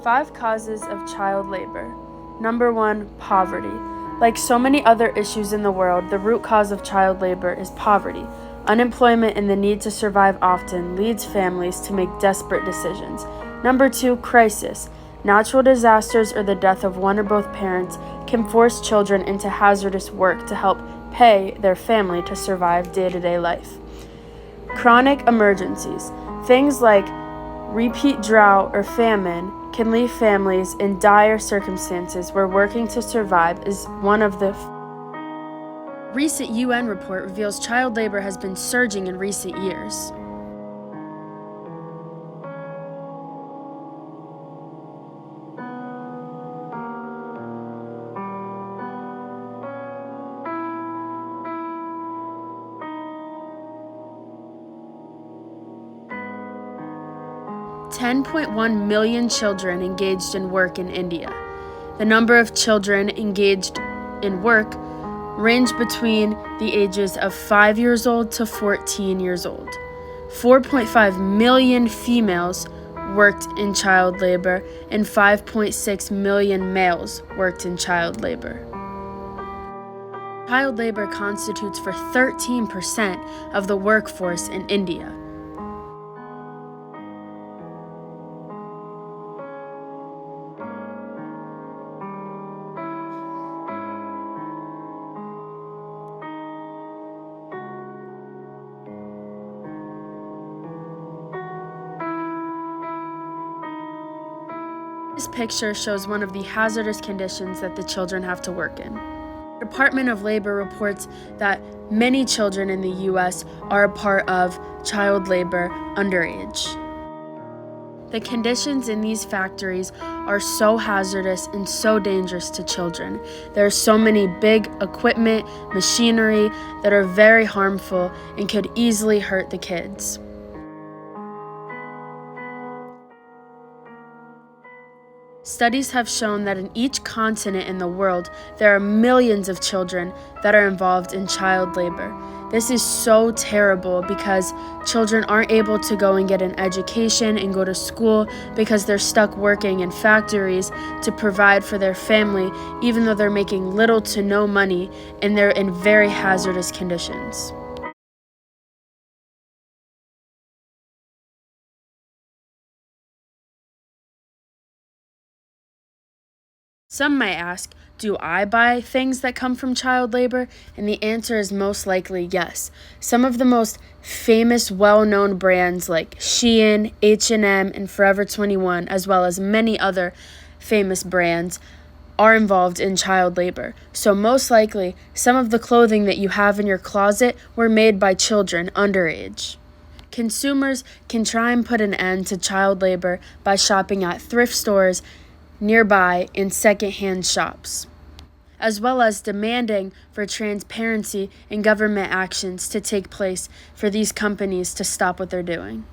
5 causes of child labor. Number 1, poverty. Like so many other issues in the world, the root cause of child labor is poverty. Unemployment and the need to survive often leads families to make desperate decisions. Number 2, crisis. Natural disasters or the death of one or both parents can force children into hazardous work to help pay their family to survive day-to-day life. Chronic emergencies. Things like repeat drought or famine can leave families in dire circumstances where working to survive is one of the recent UN report reveals child labor has been surging in recent years. $10.1 million children engaged in work in India. The number of children engaged in work range between the ages of 5 years old to 14 years old. 4.5 million females worked in child labor and 5.6 million males worked in child labor. Child labor constitutes for 13% of the workforce in India. This picture shows one of the hazardous conditions that the children have to work in. The Department of Labor reports that many children in the U.S. are a part of child labor underage. The conditions in these factories are so hazardous and so dangerous to children. There are so many big equipment, machinery that are very harmful and could easily hurt the kids. Studies have shown that in each continent in the world, there are millions of children that are involved in child labor. This is so terrible because children aren't able to go and get an education and go to school because they're stuck working in factories to provide for their family, even though they're making little to no money and they're in very hazardous conditions. Some might ask, do I buy things that come from child labor? And the answer is most likely yes. Some of the most famous, well-known brands like Shein, H&M, and Forever 21, as well as many other famous brands, are involved in child labor. So most likely, some of the clothing that you have in your closet were made by children underage. Consumers can try and put an end to child labor by shopping at thrift stores nearby in secondhand shops, as well as demanding for transparency and government actions to take place for these companies to stop what they're doing.